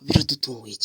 Biradutunguye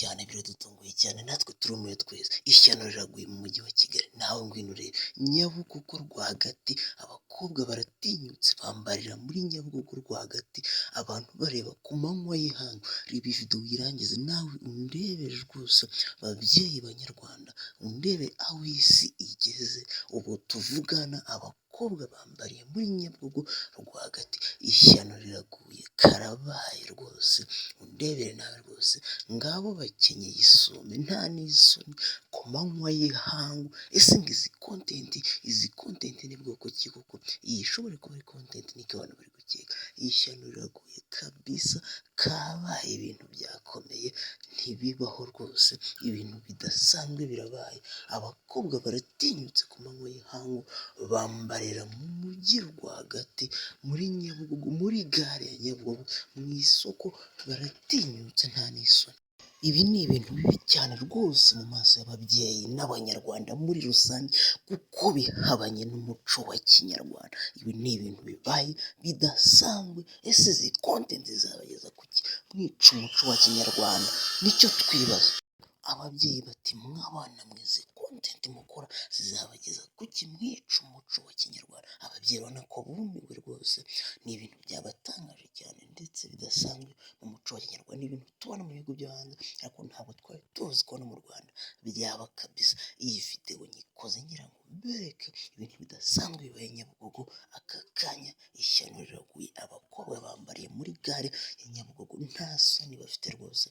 cyane natwe turumiwe twese, ishyano riraguye mu mujyi wa Kigali, nawe ngwino urebe Nyabugogo rwagati, abakobwa baratinyutse bambarira muri Nyabugogo rwagati, abantu bareba ku manywa y'ihangu, reba iyi video uyirangize nawe undebere rwose, babyeyi banyarwanda undebe aho isi igeze, ubu tuvugana abakobwa bambariye muri Nyabugogo rwagati, ishyano riraguye karabaye rwose, undebere nawe rwose, ngabo bakenyeye isume nta n'isoni ku manywa y'ihangu. Ese ngo izi content ni bwoko ki koko? Iyi ishobora kuba ari content niko abantu bari gukeka, ishyano riraguye kabisa, kabaye ibintu byakomeye, ntibibaho rwose, ibintu bidasanzwe birabaye, abakobwa baratinyutse ku manywa y'ihangu, bambarira mu mujyi rwagati muri Nyabugogo, muri gare ya Nyabugogo, mu isoko, baratinyutse nta n'isoni. Ibi ni ibintu bibi cyane rwose mu maso y'ababyeyi n'abanyarwanda muri rusange, kuko bihabanye n'umuco wa kinyarwanda, ibi ni ibintu bibaye bidasanzwe. Ese izi content zizabageza kuki? Mwica umuco wa kinyarwanda, nicyo twibaza. Ababyeyi bati mwabana mwe izi content mukora zizabageza kuki? Mwica umuco wa kinyarwanda. Ababyeyi urabona ko bumiwe rwose, ni ibintu byabatangaje cyane ndetse bidasanzwe mu muco wa kinyarwanda, ni ibintu tubona mu bihugu byo hanze ariko ntabwo twari tuzi ko no mu Rwanda byaba kabisa. Iyi video nyikoze ngira ngo mbereke ibintu bidasanzwe bibaye Nyabugogo aka kanya, ishyano riraguye, abakobwa bambariye muri gare ya Nyabugogo nta soni bafite rwose,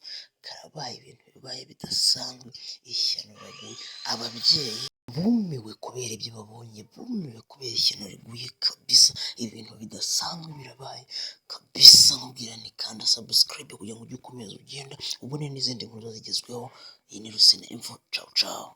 karabaye ibintu bibaye bidasanzwe, ishyano riraguye, ababyeyi bumiwe kubera ibyo babonye, bumiwe kubera ishyano riguye kabisa, ibintu bidasanzwe birabaye kabisa. Nkubwira ni kanda subscribe kugira ngo ujye ukomeza ugenda ubone n'izindi nkuru zigezweho. Iyi ni Rusine Info, ciao ciao.